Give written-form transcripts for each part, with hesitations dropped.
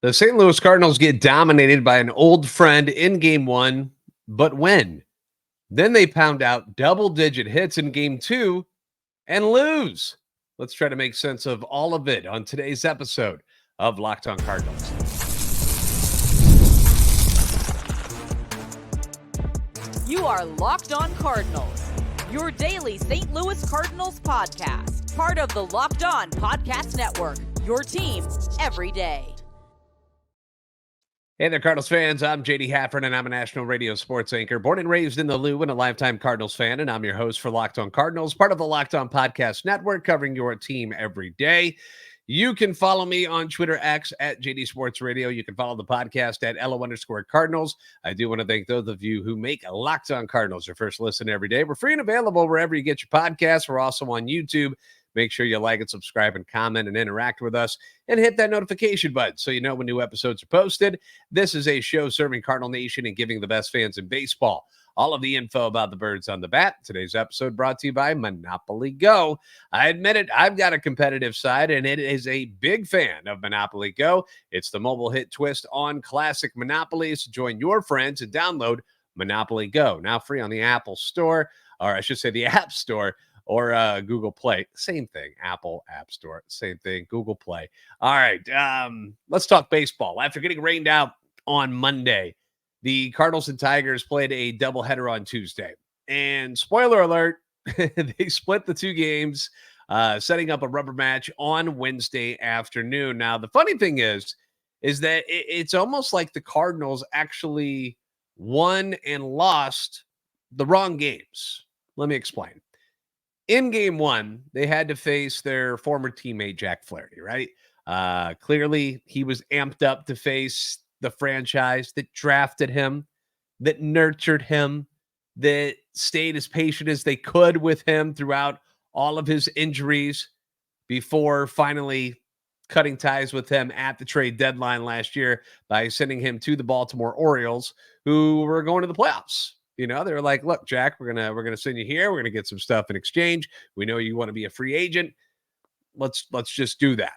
The St. Louis Cardinals get dominated by an old friend in game one, but when? Then they pound out double-digit hits in game two and lose. Let's try to make sense of all of it on today's episode of Locked On Cardinals. You are Locked On Cardinals, your daily St. Louis Cardinals podcast, part of the Locked On Podcast Network, your team every day. Hey there, Cardinals fans. I'm JD Hafford, and I'm a national radio sports anchor, born and raised in the Lou and a lifetime Cardinals fan, and I'm your host for Locked On Cardinals, part of the Locked On Podcast Network, covering your team every day. You can follow me on Twitter X at JD Sports Radio. You can follow the podcast at LO_Cardinals. I do want to thank those of you who make Locked On Cardinals your first listen every day. We're free and available wherever you get your podcasts. We're also on YouTube. Make sure you like and subscribe and comment and interact with us and hit that notification button so you know when new episodes are posted. This is a show serving Cardinal Nation and giving the best fans in baseball all of the info about the birds on the bat. Today's episode brought to you by Monopoly Go. I admit it, I've got a competitive side, and it is a big fan of Monopoly Go. It's the mobile hit twist on classic Monopolies. Join your friends and download Monopoly Go. Now free on the Apple Store, or I should say the App Store, or Google Play. Same thing. Apple App Store. Same thing. Google Play. All right. Let's talk baseball. After getting rained out on Monday, the Cardinals and Tigers played a doubleheader on Tuesday. And spoiler alert, they split the two games, setting up a rubber match on Wednesday afternoon. Now, the funny thing is that it's almost like the Cardinals actually won and lost the wrong games. Let me explain. In game one, they had to face their former teammate, Jack Flaherty, right? Clearly, he was amped up to face the franchise that drafted him, that nurtured him, that stayed as patient as they could with him throughout all of his injuries before finally cutting ties with him at the trade deadline last year by sending him to the Baltimore Orioles, who were going to the playoffs. You know, they were like, look, Jack, we're gonna send you here. We're gonna get some stuff in exchange. We know you want to be a free agent. Let's just do that.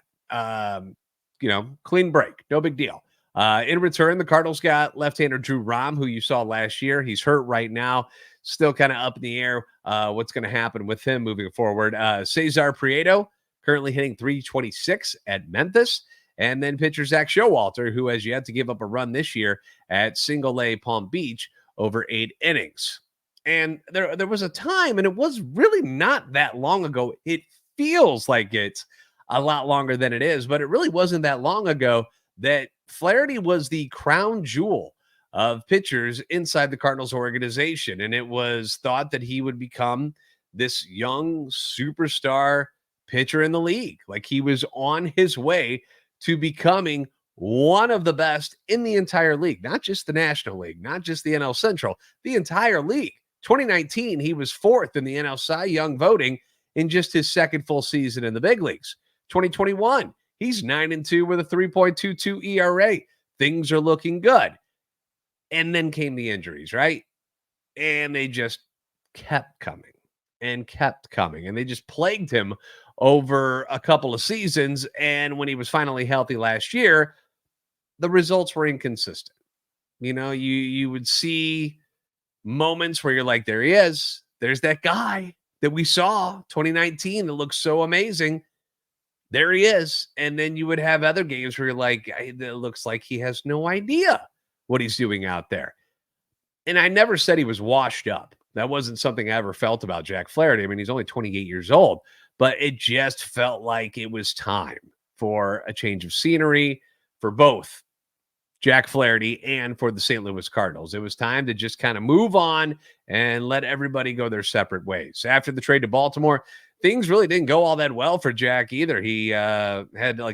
Clean break, no big deal. In return, the Cardinals got left-hander Drew Rom, who you saw last year. He's hurt right now, still kind of up in the air. What's going to happen with him moving forward? Cesar Prieto, currently hitting .326 at Memphis. And then pitcher Zach Showalter, who has yet to give up a run this year at Single A Palm Beach over 8 innings. And there was a time, and it was really not that long ago. It feels like it's a lot longer than it is, but it really wasn't that long ago that Flaherty was the crown jewel of pitchers inside the Cardinals organization. And it was thought that he would become this young superstar pitcher in the league. Like he was on his way to becoming one of the best in the entire league, not just the National League, not just the NL Central, the entire league. 2019, he was 4th in the NL Cy Young voting in just his second full season in the big leagues. 2021, he's 9-2 with a 3.22 ERA. Things are looking good. And then came the injuries, right? And they just kept coming and kept coming. And they just plagued him over a couple of seasons. And when he was finally healthy last year, the results were inconsistent. You know, you would see moments where you're like, there he is. There's that guy that we saw 2019 that looks so amazing. There he is. And then you would have other games where you're like, it looks like he has no idea what he's doing out there. And I never said he was washed up. That wasn't something I ever felt about Jack Flaherty. I mean, he's only 28 years old, but it just felt like it was time for a change of scenery for both Jack Flaherty and for the St. Louis Cardinals. It was time to just kind of move on and let everybody go their separate ways. After the trade to Baltimore, things really didn't go all that well for Jack either. He had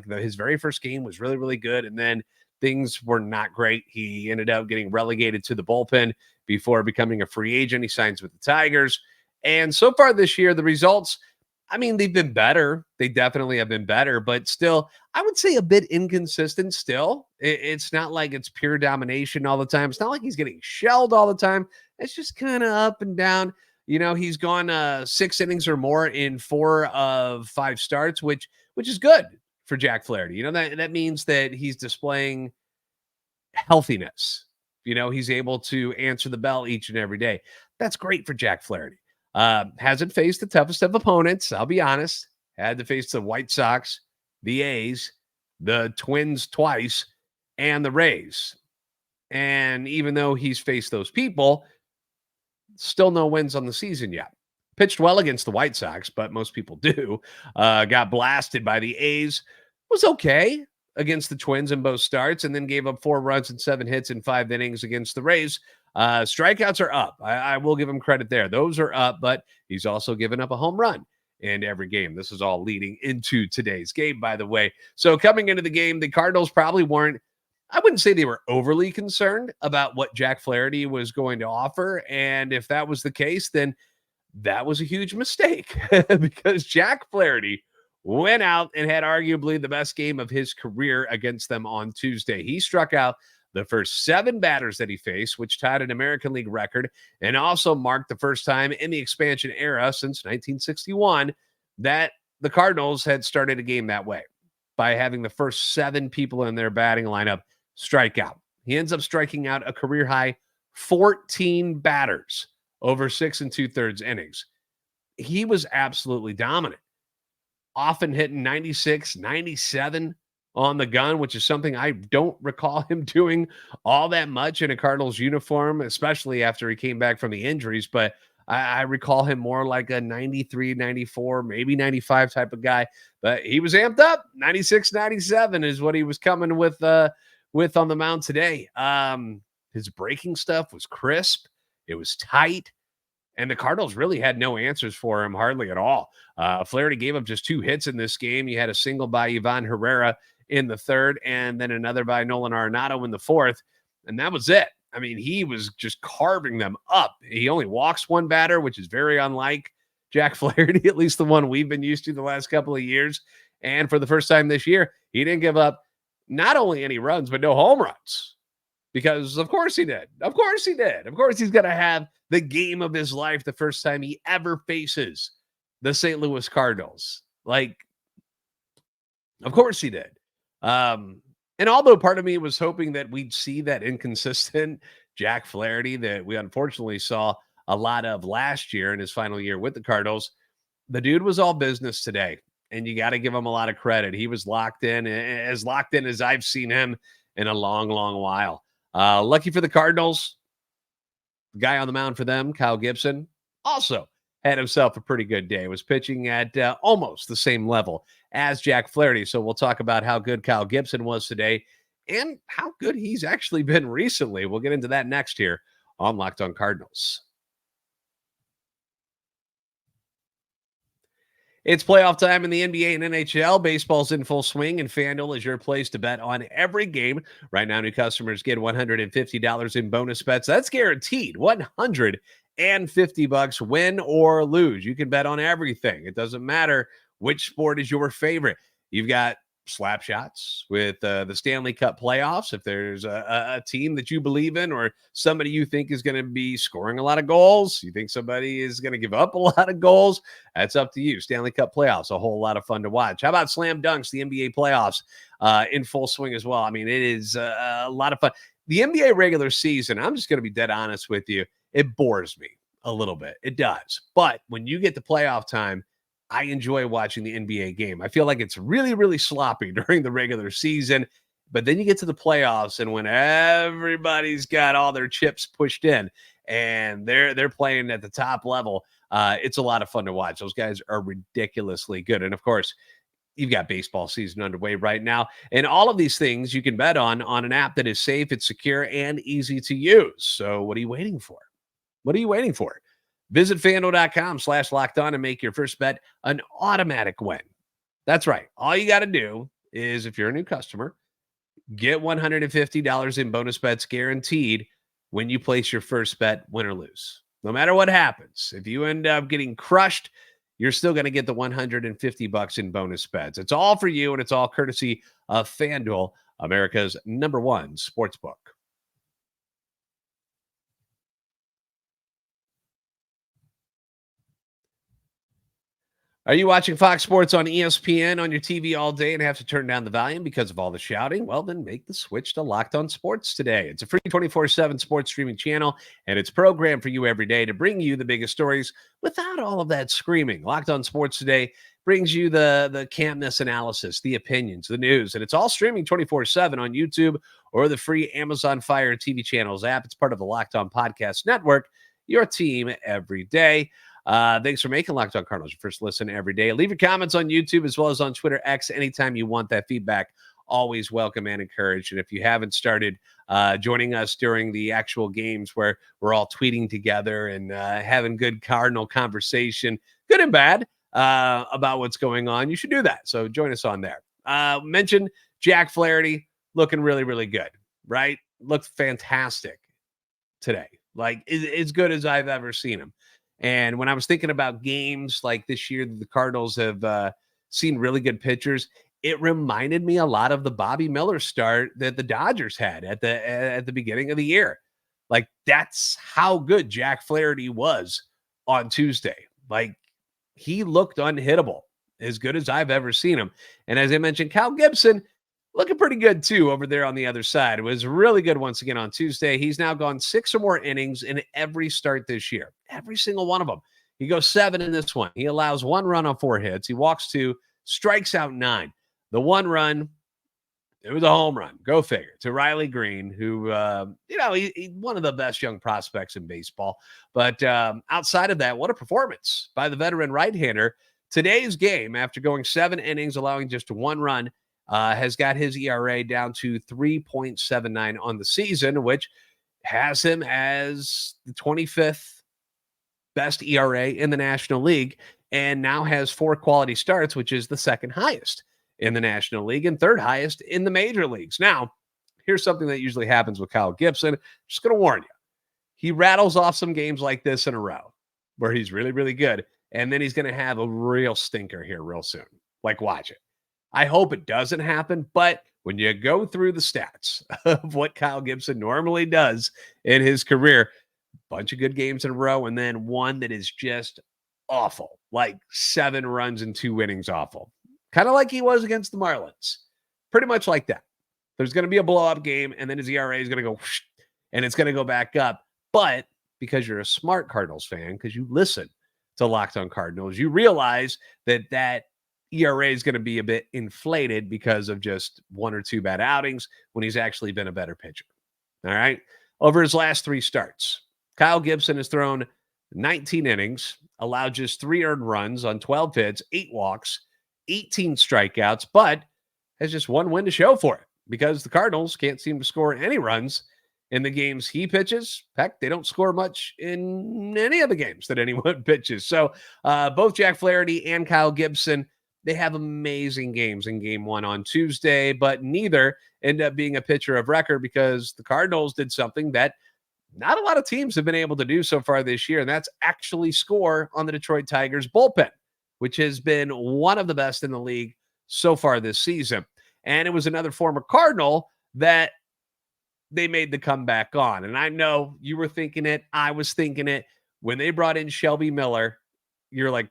his very first game was really, really good. And then things were not great. He ended up getting relegated to the bullpen before becoming a free agent. He signs with the Tigers. And so far this year, the results, I mean, they've been better. They definitely have been better, but still, I would say a bit inconsistent still. It's not like it's pure domination all the time. It's not like he's getting shelled all the time. It's just kind of up and down. You know, he's gone 6 innings or more in 4 of 5 starts, which is good for Jack Flaherty. That means that he's displaying healthiness. He's able to answer the bell each and every day. That's great for Jack Flaherty. Hasn't faced the toughest of opponents, I'll be honest. Had to face the White Sox, the A's, the Twins twice, and the Rays. And even though he's faced those people, still no wins on the season yet. Pitched well against the White Sox, but most people do. Got blasted by the A's. Was okay against the Twins in both starts, and then gave up 4 runs and 7 hits in 5 innings against the Rays. Strikeouts are up. I will give him credit there. Those are up, but he's also given up a home run in every game. This is all leading into today's game, by the way. So coming into the game, the Cardinals probably weren't, I wouldn't say they were overly concerned about what Jack Flaherty was going to offer. And if that was the case, then that was a huge mistake because Jack Flaherty went out and had arguably the best game of his career against them on Tuesday. He struck out the first 7 batters that he faced, which tied an American League record and also marked the first time in the expansion era since 1961 that the Cardinals had started a game that way, by having the first 7 people in their batting lineup strike out. He ends up striking out a career high 14 batters over 6 2/3 innings. He was absolutely dominant, often hitting 96, 97 on the gun, which is something I don't recall him doing all that much in a Cardinals uniform, especially after he came back from the injuries. But I recall him more like a 93, 94, maybe 95 type of guy. But he was amped up. 96, 97 is what he was coming with on the mound today. His breaking stuff was crisp. It was tight. And the Cardinals really had no answers for him, hardly at all. Flaherty gave up just 2 hits in this game. He had a single by Ivan Herrera in the 3rd, and then another by Nolan Arenado in the 4th. And that was it. I mean, he was just carving them up. He only walks 1 batter, which is very unlike Jack Flaherty, at least the one we've been used to the last couple of years. And for the first time this year, he didn't give up not only any runs, but no home runs. Because of course he did. Of course he did. Of course he's going to have the game of his life the first time he ever faces the St. Louis Cardinals. Like, of course he did. And although part of me was hoping that we'd see that inconsistent Jack Flaherty that we unfortunately saw a lot of last year in his final year with the Cardinals, the dude was all business today. And you got to give him a lot of credit. He was locked in as I've seen him in a long, long while. Lucky for the Cardinals, the guy on the mound for them, Kyle Gibson, also had himself a pretty good day. Was pitching at almost the same level as Jack Flaherty. So we'll talk about how good Kyle Gibson was today and how good he's actually been recently. We'll get into that next here on Locked On Cardinals. It's playoff time in the NBA and NHL. Baseball's in full swing, and FanDuel is your place to bet on every game. Right now, new customers get $150 in bonus bets. That's guaranteed. $150, win or lose. You can bet on everything. It doesn't matter which sport is your favorite. You've got slap shots with the Stanley Cup playoffs. If there's a team that you believe in or somebody you think is going to be scoring a lot of goals, you think somebody is going to give up a lot of goals, that's up to you. Stanley Cup playoffs, a whole lot of fun to watch. How about slam dunks, the NBA playoffs in full swing as well? I mean, it is a lot of fun. The NBA regular season, I'm just going to be dead honest with you, it bores me a little bit. It does. But when you get to playoff time, I enjoy watching the NBA game. I feel like it's really, really sloppy during the regular season, but then you get to the playoffs, and when everybody's got all their chips pushed in and they're playing at the top level, it's a lot of fun to watch. Those guys are ridiculously good. And of course, you've got baseball season underway right now, and all of these things you can bet on an app that is safe, it's secure, and easy to use. So what are you waiting for? What are you waiting for? Visit FanDuel.com/lockedon and make your first bet an automatic win. That's right. All you got to do is, if you're a new customer, get $150 in bonus bets guaranteed when you place your first bet, win or lose. No matter what happens, if you end up getting crushed, you're still going to get the $150 in bonus bets. It's all for you, and it's all courtesy of FanDuel, America's #1 sportsbook. Are you watching Fox Sports on ESPN on your TV all day and have to turn down the volume because of all the shouting? Well, then make the switch to Locked On Sports today. It's a free 24/7 sports streaming channel, and it's programmed for you every day to bring you the biggest stories without all of that screaming. Locked On Sports today brings you the campness analysis, the opinions, the news, and it's all streaming 24/7 on YouTube or the free Amazon Fire TV channels app. It's part of the Locked On Podcast Network, your team every day. Thanks for making Locked On Cardinals your first listen every day. Leave your comments on YouTube as well as on Twitter X anytime you want. That feedback always welcome and encouraged. And if you haven't started joining us during the actual games where we're all tweeting together and having good Cardinal conversation, good and bad, about what's going on, you should do that. So join us on there. Mention Jack Flaherty looking really, really good, right? Looked fantastic today. Like as good as I've ever seen him. And when I was thinking about games like this year that the Cardinals have seen really good pitchers, it reminded me a lot of the Bobby Miller start that the Dodgers had at the beginning of the year. Like that's how good Jack Flaherty was on Tuesday. Like he looked unhittable, as good as I've ever seen him. And as I mentioned, Kyle Gibson looking pretty good too over there on the other side. It was really good once again on Tuesday. He's now gone 6 or more innings in every start this year. Every single one of them. He goes 7 in this one. He allows 1 run on 4 hits. He walks 2, strikes out 9. The 1 run, it was a home run. Go figure. To Riley Green, who, he's one of the best young prospects in baseball. But outside of that, what a performance by the veteran right-hander. Today's game, after going 7 innings, allowing just 1 run, has got his ERA down to 3.79 on the season, which has him as the 25th best ERA in the National League, and now has 4 quality starts, which is the second highest in the National League and third highest in the major leagues. Now, here's something that usually happens with Kyle Gibson. Just going to warn you. He rattles off some games like this in a row where he's really, really good, and then he's going to have a real stinker here real soon. Like, watch it. I hope it doesn't happen, but when you go through the stats of what Kyle Gibson normally does in his career, bunch of good games in a row, and then one that is just awful, like 7 runs and 2 innings awful. Kind of like he was against the Marlins. Pretty much like that. There's going to be a blow-up game, and then his ERA is going to go whoosh, and it's going to go back up. But because you're a smart Cardinals fan, because you listen to Locked On Cardinals, you realize that ERA is going to be a bit inflated because of just 1 or 2 bad outings when he's actually been a better pitcher. All right. Over his last 3 starts, Kyle Gibson has thrown 19 innings, allowed just 3 earned runs on 12 hits, 8 walks, 18 strikeouts, but has just 1 win to show for it because the Cardinals can't seem to score any runs in the games he pitches. Heck, they don't score much in any of the games that anyone pitches. So both Jack Flaherty and Kyle Gibson, they have amazing games in game 1 on Tuesday, but neither end up being a pitcher of record because the Cardinals did something that not a lot of teams have been able to do so far this year, and that's actually score on the Detroit Tigers bullpen, which has been one of the best in the league so far this season. And it was another former Cardinal that they made the comeback on. And I know you were thinking it. I was thinking it. When they brought in Shelby Miller, you're like,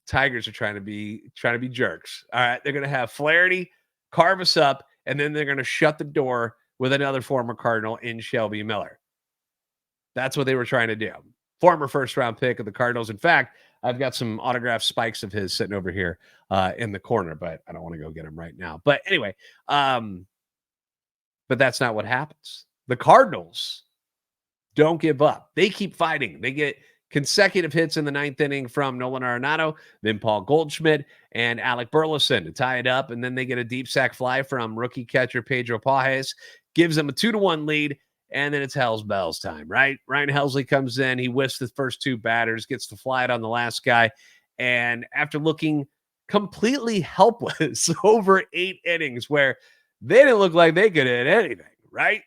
Tigers are trying to be jerks. All right, they're going to have Flaherty carve us up, and then they're going to shut the door with another former Cardinal in Shelby Miller. That's what they were trying to do. Former first-round pick of the Cardinals. In fact, I've got some autographed spikes of his sitting over here in the corner, but I don't want to go get them right now. But anyway, but that's not what happens. The Cardinals don't give up. They keep fighting. They get consecutive hits in the 9th inning from Nolan Arenado, then Paul Goldschmidt and Alec Burleson to tie it up. And then they get a deep sack fly from rookie catcher Pedro Pajes, gives them a 2-1 lead. And then it's Hell's Bells time, right? Ryan Helsley comes in. He whiffs the first 2 batters, gets the fly out on the last guy. And after looking completely helpless over 8 innings where they didn't look like they could hit anything, right?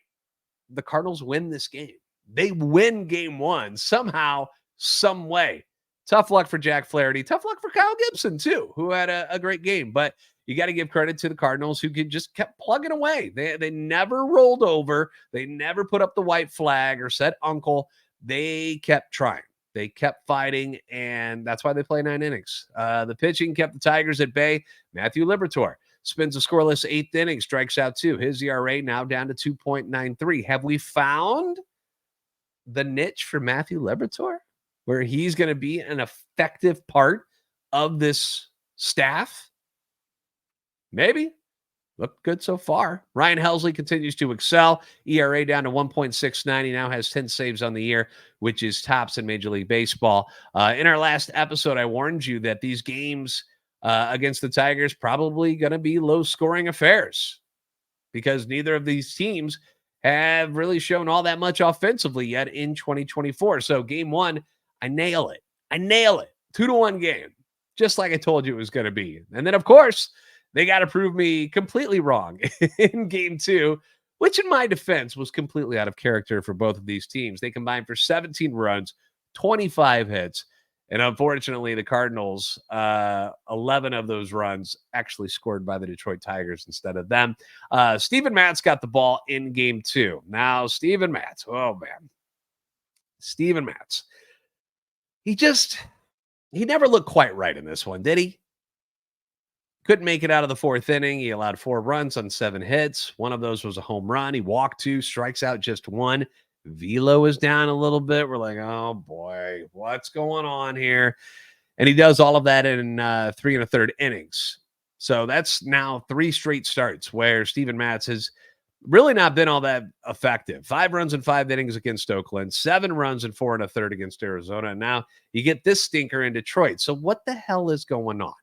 The Cardinals win this game. They win game 1 somehow, some way. Tough luck for Jack Flaherty. Tough luck for Kyle Gibson, too, who had a great game. But you got to give credit to the Cardinals who just kept plugging away. They never rolled over. They never put up the white flag or said uncle. They kept trying. They kept fighting, and that's why they play 9 innings. The pitching kept the Tigers at bay. Matthew Liberatore spends a scoreless 8th inning, strikes out 2. His ERA now down to 2.93. Have we found the niche for Matthew Liberatore, where he's going to be an effective part of this staff? Maybe. Looked good so far. Ryan Helsley continues to excel. ERA down to 1.69. He now has 10 saves on the year, which is tops in Major League Baseball. In our last episode, I warned you that these games against the Tigers probably going to be low-scoring affairs because neither of these teams have really shown all that much offensively yet in 2024. So game 1, I nail it. 2-1 game, just like I told you it was going to be. And then, of course, they got to prove me completely wrong in game 2, which in my defense was completely out of character for both of these teams. They combined for 17 runs, 25 hits, and unfortunately the Cardinals, 11 of those runs actually scored by the Detroit Tigers instead of them. Steven Matz got the ball in game 2. Now, Steven Matz, Steven Matz. He never looked quite right in this one, did he? Couldn't make it out of the 4th inning. He allowed 4 runs on 7 hits. One of those was a home run. He walked 2, strikes out just 1. Velo is down a little bit. We're like, oh boy, what's going on here? And he does all of that in 3 1/3 innings. So that's now 3 straight starts where Steven Matz has really not been all that effective. 5 runs in 5 innings against Oakland, 7 runs in 4 1/3 against Arizona. And now you get this stinker in Detroit. So what the hell is going on?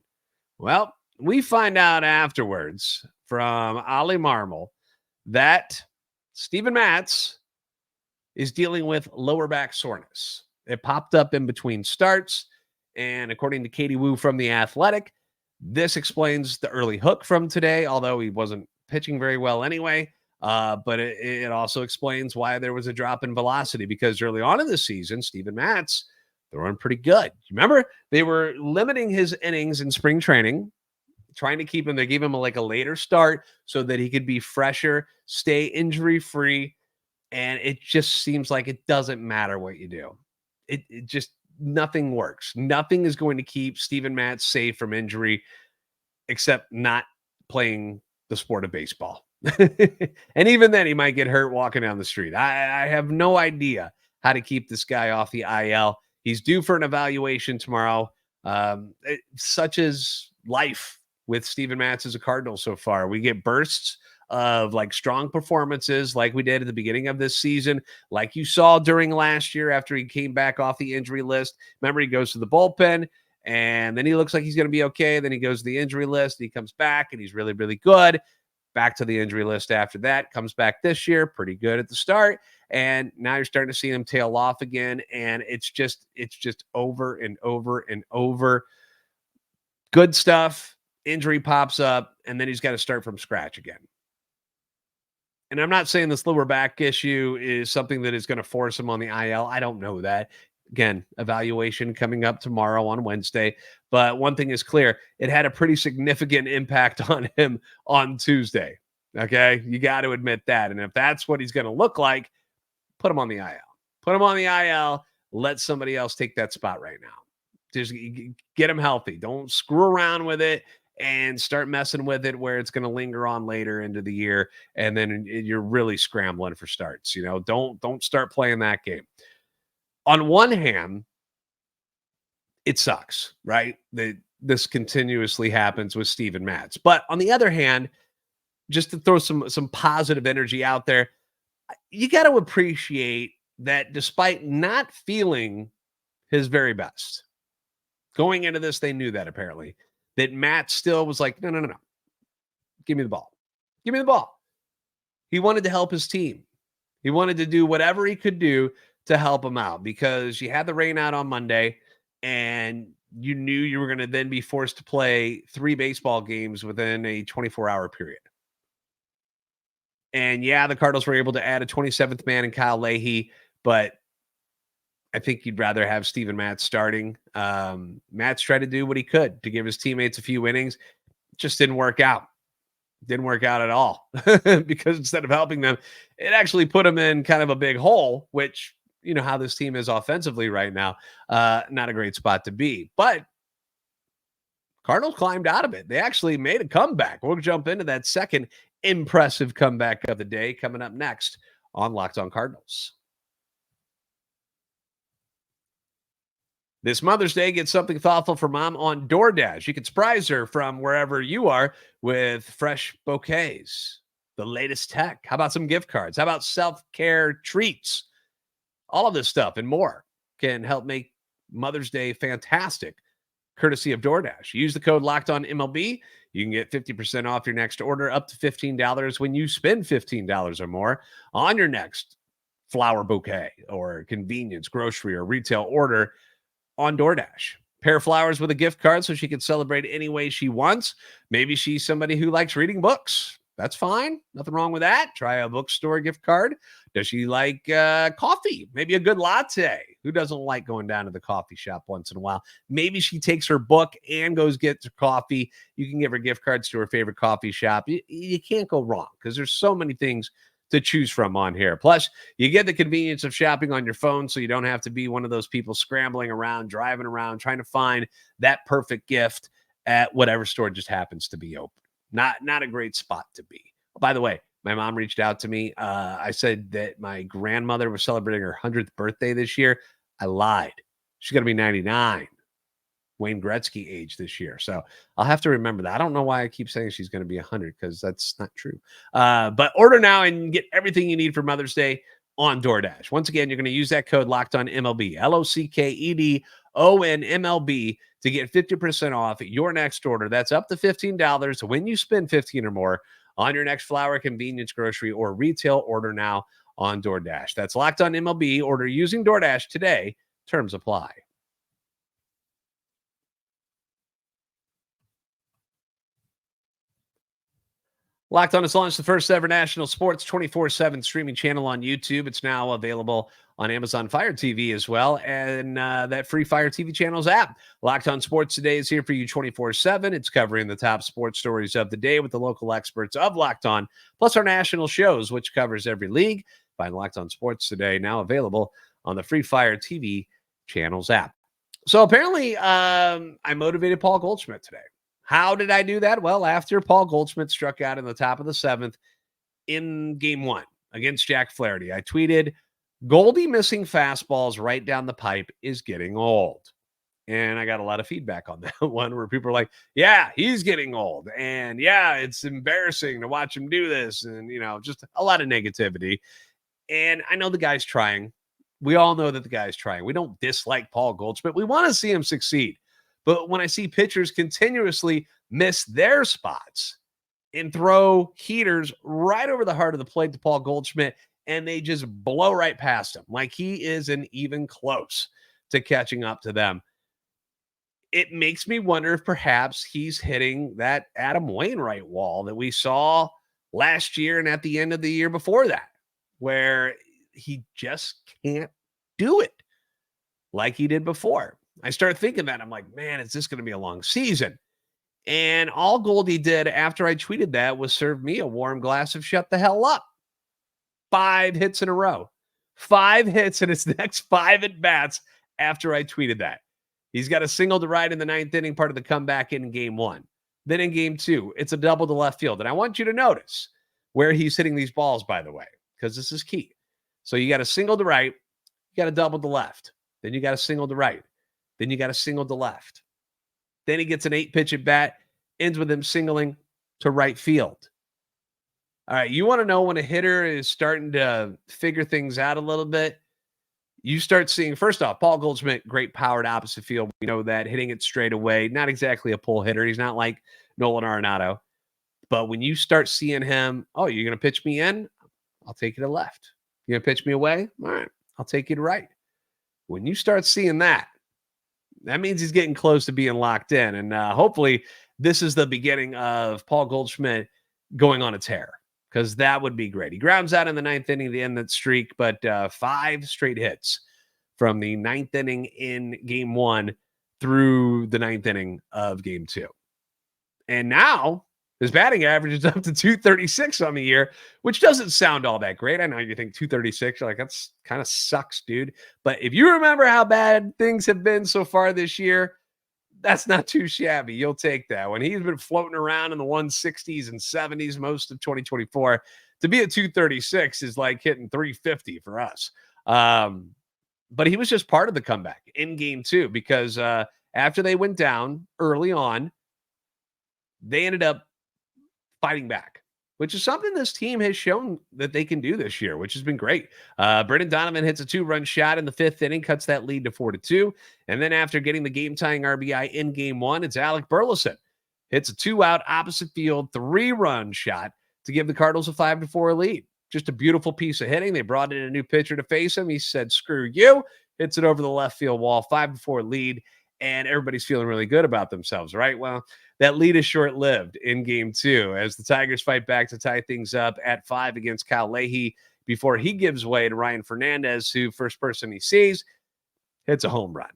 Well, we find out afterwards from Ali Marmol that Steven Matz is dealing with lower back soreness. It popped up in between starts, and according to Katie Wu from The Athletic, this explains the early hook from today, although he wasn't pitching very well anyway. But it also explains why there was a drop in velocity, because early on in the season, Steven Matz throwing pretty good. Remember, they were limiting his innings in spring training, trying to keep him. They gave him a later start so that he could be fresher, stay injury-free. And it just seems like it doesn't matter what you do. It just, nothing works. Nothing is going to keep Steven Matz safe from injury except not playing the sport of baseball. And even then, he might get hurt walking down the street. I have no idea how to keep this guy off the IL. He's due for an evaluation tomorrow. Such is life with Steven Matz as a Cardinal so far. We get bursts of strong performances like we did at the beginning of this season, like you saw during last year after he came back off the injury list. Remember, he goes to the bullpen, and then he looks like he's going to be okay. Then he goes to the injury list, and he comes back, and he's really, really good. Back to the injury list after that, comes back this year, pretty good at the start, and now you're starting to see him tail off again, and it's just over and over and over. Good stuff. Injury pops up, and then he's got to start from scratch again. And I'm not saying this lower back issue is something that is going to force him on the IL. I don't know that. Again, evaluation coming up tomorrow on Wednesday. But one thing is clear. It had a pretty significant impact on him on Tuesday. Okay? You got to admit that. And if that's what he's going to look like, put him on the IL. Put him on the IL. Let somebody else take that spot right now. Just get him healthy. Don't screw around with it and start messing with it where it's going to linger on later into the year, and then you're really scrambling for starts. Don't start playing that game. On one hand, it sucks, right? That this continuously happens with Steven Matz. But on the other hand, just to throw some positive energy out there, you got to appreciate that despite not feeling his very best, going into this, they knew that apparently, that Matt still was like, no. Give me the ball. Give me the ball. He wanted to help his team. He wanted to do whatever he could do to help him out, because you had the rain out on Monday and you knew you were going to then be forced to play 3 baseball games within a 24-hour period. And yeah, the Cardinals were able to add a 27th man in Kyle Leahy, but I think you'd rather have Steven Matz starting. Matz tried to do what he could to give his teammates a few innings. It just didn't work out. Didn't work out at all because instead of helping them, it actually put them in kind of a big hole, which, you know, how this team is offensively right now. Not a great spot to be. But Cardinals climbed out of it. They actually made a comeback. We'll jump into that second impressive comeback of the day coming up next on Locked On Cardinals. This Mother's Day, get something thoughtful for mom on DoorDash. You can surprise her from wherever you are with fresh bouquets, the latest tech. How about some gift cards? How about self-care treats? All of this stuff and more can help make Mother's Day fantastic, courtesy of DoorDash. Use the code LOCKEDONMLB. You can get 50% off your next order, up to $15 when you spend $15 or more on your next flower bouquet or convenience, grocery, or retail order on DoorDash. Pair flowers with a gift card so she can celebrate any way she wants. Maybe she's somebody who likes reading books. That's fine. Nothing wrong with that. Try a bookstore gift card. Does she like coffee? Maybe a good latte. Who doesn't like going down to the coffee shop once in a while? Maybe she takes her book and goes get her coffee. You can give her gift cards to her favorite coffee shop. You can't go wrong because there's so many things to choose from on here. Plus, you get the convenience of shopping on your phone so you don't have to be one of those people scrambling around, driving around, trying to find that perfect gift at whatever store just happens to be open. Not a great spot to be. By the way, my mom reached out to me. I said that my grandmother was celebrating her 100th birthday this year. I lied. She's going to be 99. Wayne Gretzky age this year. So I'll have to remember that. I don't know why I keep saying she's going to be 100 because that's not true. But order now and get everything you need for Mother's Day on DoorDash. Once again, you're going to use that code LOCKEDONMLB, LOCKEDONMLB, to get 50% off your next order. That's up to $15 when you spend $15 or more on your next flower, convenience, grocery, or retail order now on DoorDash. That's Locked On MLB. Order using DoorDash today. Terms apply. Locked On has launched the first ever national sports 24/7 streaming channel on YouTube. It's now available on Amazon Fire TV as well, and that free Fire TV channels app. Locked On Sports Today is here for you 24/7. It's covering the top sports stories of the day with the local experts of Locked On, plus our national shows, which covers every league. Find Locked On Sports Today now available on the free Fire TV channels app. So apparently, I motivated Paul Goldschmidt today. How did I do that? Well, after Paul Goldschmidt struck out in the top of the seventh in game one against Jack Flaherty, I tweeted, Goldie missing fastballs right down the pipe is getting old. And I got a lot of feedback on that one where people are like, yeah, he's getting old. And yeah, it's embarrassing to watch him do this. And, you know, just a lot of negativity. And I know the guy's trying. We all know that the guy's trying. We don't dislike Paul Goldschmidt. We want to see him succeed. But when I see pitchers continuously miss their spots and throw heaters right over the heart of the plate to Paul Goldschmidt, and they just blow right past him, like he isn't even close to catching up to them, it makes me wonder if perhaps he's hitting that Adam Wainwright wall that we saw last year and at the end of the year before that, where he just can't do it like he did before. I start thinking that. I'm like, man, is this going to be a long season? And all Goldie did after I tweeted that was serve me a warm glass of shut the hell up. 5 hits in a row. 5 hits in his next 5 at-bats after I tweeted that. He's got a single to right in the 9th inning, part of the comeback in game 1. Then in game 2, it's a double to left field. And I want you to notice where he's hitting these balls, by the way, because this is key. So you got a single to right, you got a double to left. Then you got a single to right. Then you got a single to left. Then he gets an 8-pitch at bat, ends with him singling to right field. All right, you want to know when a hitter is starting to figure things out a little bit? You start seeing, first off, Paul Goldschmidt, great power to opposite field. We know that, hitting it straight away. Not exactly a pull hitter. He's not like Nolan Arenado. But when you start seeing him, oh, you're going to pitch me in? I'll take you to left. You're going to pitch me away? All right, I'll take you to right. When you start seeing that, that means he's getting close to being locked in. And hopefully this is the beginning of Paul Goldschmidt going on a tear, because that would be great. He grounds out in the 9th inning to end that streak, but 5 straight hits from the 9th inning in game 1 through the 9th inning of game 2. And now His batting average is up to 236 on the year, which doesn't sound all that great. I know you think 236, you're like, that's kind of sucks, dude. But if you remember how bad things have been so far this year, that's not too shabby. You'll take that. When he's been floating around in the 160s and 70s most of 2024, to be at 236 is like hitting 350 for us. But he was just part of the comeback in game 2 because after they went down early on, they ended up fighting back, which is something this team has shown that they can do this year, which has been great. Brendan Donovan hits a 2-run shot in the 5th inning, cuts that lead to 4-2. And then after getting the game-tying RBI in game 1, it's Alec Burleson. Hits a 2-out opposite field, 3-run shot to give the Cardinals a 5-4 lead. Just a beautiful piece of hitting. They brought in a new pitcher to face him. He said, screw you. Hits it over the left field wall, 5-4 lead. And everybody's feeling really good about themselves, right? Well, that lead is short-lived in game 2 as the Tigers fight back to tie things up at 5 against Kyle Leahy before he gives way to Ryan Fernandez, who first person he sees hits a home run.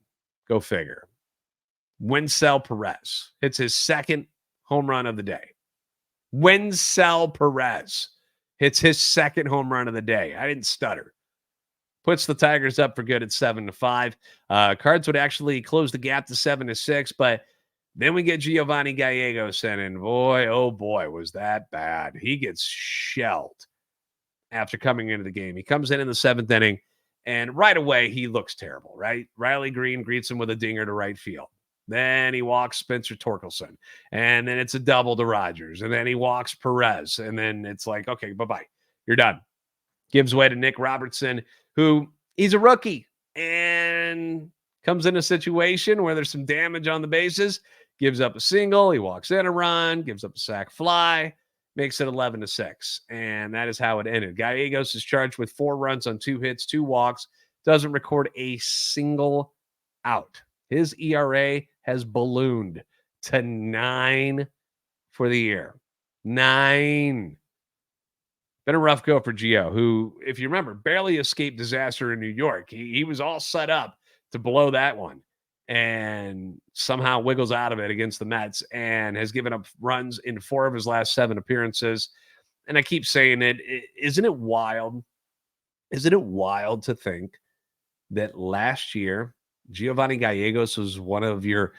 Go figure. Wencel Perez hits his 2nd home run of the day. Wencel Perez hits his 2nd home run of the day. I didn't stutter. Puts the Tigers up for good at 7-5. Cards would actually close the gap to 7-6, but then we get Giovanni Gallegos in, and boy, oh boy, was that bad. He gets shelled after coming into the game. He comes in the 7th inning, and right away, he looks terrible, right? Riley Green greets him with a dinger to right field. Then he walks Spencer Torkelson, and then it's a double to Rogers, and then he walks Perez, and then it's like, okay, bye-bye. You're done. Gives way to Nick Robertson, who he's a rookie and comes in a situation where there's some damage on the bases, gives up a single, he walks in a run, gives up a sac fly, makes it 11-6. And that is how it ended. Gallegos is charged with 4 runs on 2 hits, 2 walks, doesn't record a single out. His ERA has ballooned to 9 for the year. 9. Been a rough go for Gio, who, if you remember, barely escaped disaster in New York. He was all set up to blow that one and somehow wiggles out of it against the Mets and has given up runs in 4 of his last 7 appearances. And I keep saying it. Isn't it wild? Isn't it wild to think that last year, Giovanni Gallegos was one of your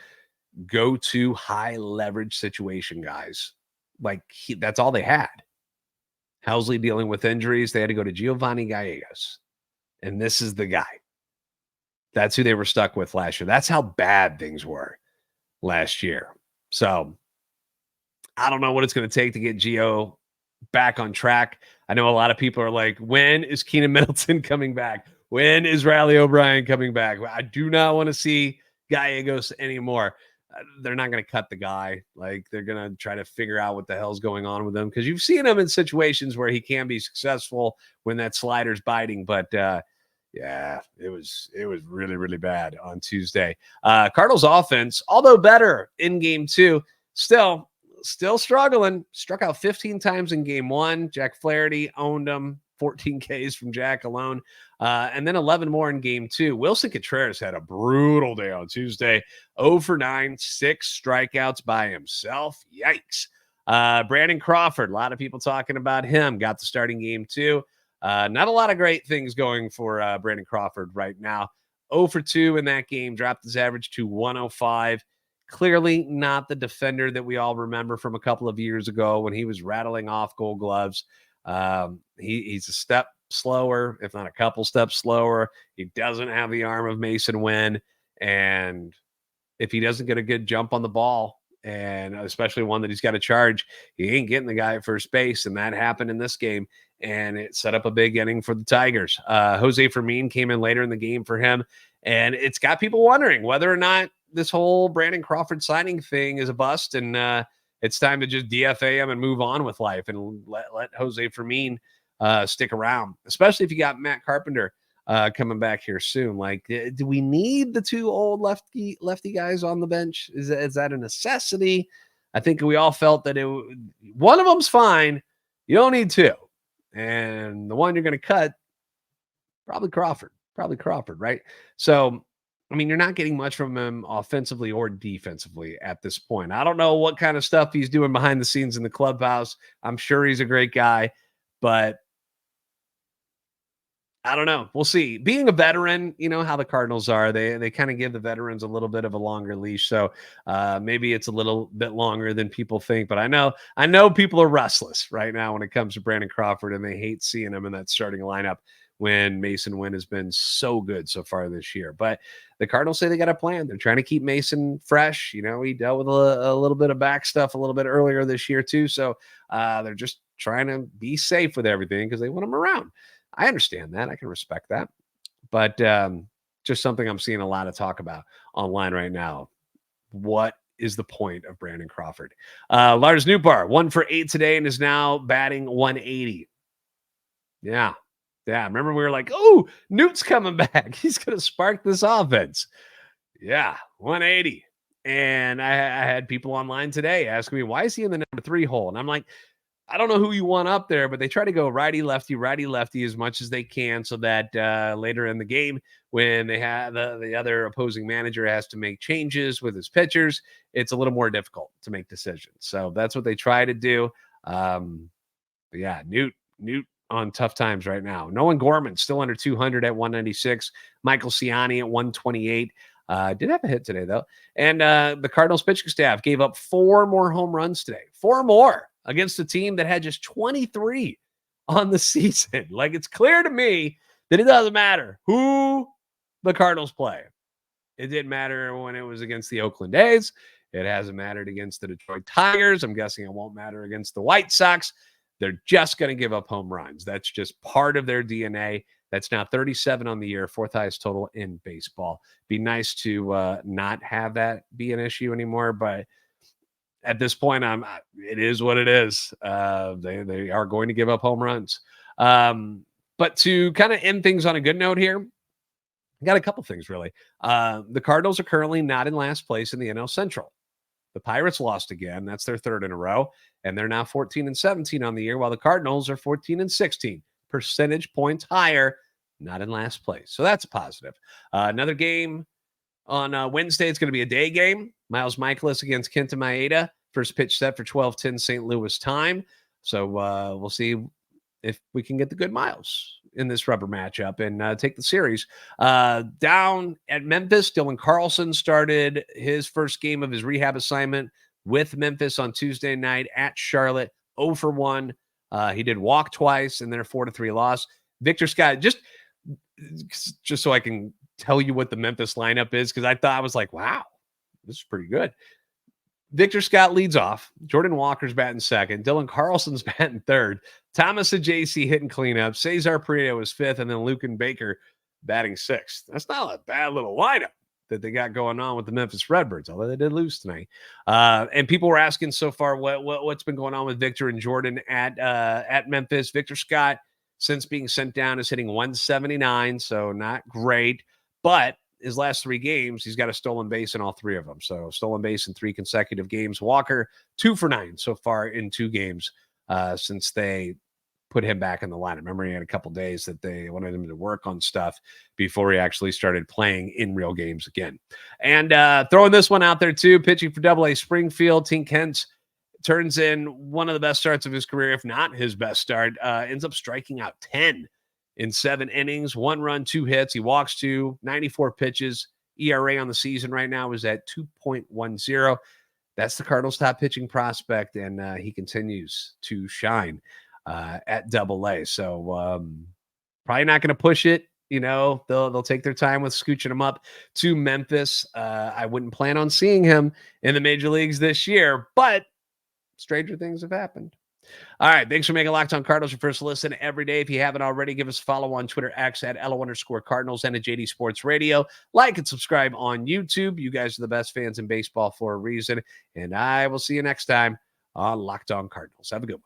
go-to high leverage situation guys? Like, that's all they had. Housley dealing with injuries. They had to go to Giovanni Gallegos. And this is the guy. That's who they were stuck with last year. That's how bad things were last year. So I don't know what it's going to take to get Gio back on track. I know a lot of people are like, when is Keenan Middleton coming back? When is Riley O'Brien coming back? I do not want to see Gallegos anymore. They're not going to cut the guy. Like, they're going to try to figure out what the hell's going on with him, because you've seen him in situations where he can be successful when that slider's biting. But yeah, it was really, really bad on Tuesday. Cardinals offense, although better in game 2, still struggling. Struck out 15 times in game 1. Jack Flaherty owned him. 14 Ks from Jack alone. And then 11 more in game 2. Wilson Contreras had a brutal day on Tuesday. 0 for 9, 6 strikeouts by himself. Yikes. Brandon Crawford, a lot of people talking about him. Got the starting game 2. Not a lot of great things going for Brandon Crawford right now. 0 for 2 in that game. Dropped his average to 105. Clearly not the defender that we all remember from a couple of years ago when he was rattling off Gold Gloves. He's a step slower, if not a couple steps slower. He doesn't have the arm of Mason Wynn. And if he doesn't get a good jump on the ball, and especially one that he's got to charge, he ain't getting the guy at first base. And that happened in this game. And it set up a big inning for the Tigers. Jose Fermin came in later in the game for him. And it's got people wondering whether or not this whole Brandon Crawford signing thing is a bust. And it's time to just DFA him and move on with life and let Jose Fermin stick around, especially if you got Matt Carpenter coming back here soon. Like, do we need the 2 old lefty guys on the bench? Is that a necessity? I think we all felt that one of them's fine. You don't need 2. And the one you're going to cut, probably Crawford, right? So I mean, you're not getting much from him offensively or defensively at this point. I don't know what kind of stuff he's doing behind the scenes in the clubhouse. I'm sure he's a great guy, but I don't know. We'll see. Being a veteran, you know how the Cardinals are. They kind of give the veterans a little bit of a longer leash. So maybe it's a little bit longer than people think. But I know people are restless right now when it comes to Brandon Crawford, and they hate seeing him in that starting lineup when Mason Wynn has been so good so far this year. But the Cardinals say they got a plan. They're trying to keep Mason fresh. You know, he dealt with a little bit of back stuff a little bit earlier this year too. So they're just trying to be safe with everything because they want him around. I understand that. I can respect that. But just something I'm seeing a lot of talk about online right now. What is the point of Brandon Crawford? Lars Nootbaar, 1 for 8 today and is now batting 180. Yeah. Remember we were like, oh, Newt's coming back. He's going to spark this offense. Yeah, 180. And I had people online today asking me, why is he in the number 3 hole? And I'm like, I don't know who you want up there, but they try to go righty, lefty as much as they can so that later in the game, when they have the other opposing manager has to make changes with his pitchers, it's a little more difficult to make decisions. So that's what they try to do. But yeah, Newt on tough times right now. Nolan Gorman still under 200 at 196. Michael Ciani at 128. Did have a hit today, though. And the Cardinals pitching staff gave up 4 more home runs today. 4 more against a team that had just 23 on the season. Like, it's clear to me that it doesn't matter who the Cardinals play. It didn't matter when it was against the Oakland A's. It hasn't mattered against the Detroit Tigers. I'm guessing it won't matter against the White Sox. They're just going to give up home runs. That's just part of their DNA. That's now 37 on the year, 4th highest total in baseball. Be nice to not have that be an issue anymore, but at this point, it is what it is. They are going to give up home runs. But to kind of end things on a good note here, I got a couple things, really. The Cardinals are currently not in last place in the NL Central. The Pirates lost again. That's their 3rd in a row. And they're now 14-17 on the year, while the Cardinals are 14-16. Percentage points higher, not in last place. So that's a positive. Another game on Wednesday. It's going to be a day game. Miles Michaelis against Kenta Maeda. First pitch set for 12:10 St. Louis time. So we'll see if we can get the good Miles in this rubber matchup and take the series. Down at Memphis, Dylan Carlson started his first game of his rehab assignment with Memphis on Tuesday night at Charlotte. 0 for 1. He did walk twice and then a 4-3 loss. Victor Scott, just so I can tell you what the Memphis lineup is, because I was like, wow, this is pretty good. Victor Scott leads off. Jordan Walker's batting second. Dylan Carlson's batting third. Thomas Ajayci hitting cleanup. Cesar Prieto was fifth, and then Lucan Baker batting sixth. That's not a bad little lineup that they got going on with the Memphis Redbirds, although they did lose tonight. And people were asking so far what's been going on with Victor and Jordan at Memphis. Victor Scott, since being sent down, is hitting 179, so not great. But his last 3 games, he's got a stolen base in all 3 of them. So stolen base in 3 consecutive games. Walker, 2 for 9 so far in 2 games since they put him back in the lineup. Remember, he had a couple days that they wanted him to work on stuff before he actually started playing in real games again. And throwing this one out there too, pitching for AA Springfield, Tink Hence turns in one of the best starts of his career, if not his best start. Ends up striking out 10 in 7 innings, 1 run, 2 hits. He walks 2, 94 pitches. ERA on the season right now is at 2.10. That's the Cardinals' top pitching prospect, and he continues to shine at AA. So probably not going to push it. You know, they'll take their time with scooching him up to Memphis. I wouldn't plan on seeing him in the major leagues this year, but stranger things have happened. All right. Thanks for making Locked On Cardinals your first listen every day. If you haven't already, give us a follow on Twitter, X at @LO_Cardinals and at JD Sports Radio. Like and subscribe on YouTube. You guys are the best fans in baseball for a reason. And I will see you next time on Locked On Cardinals. Have a good one.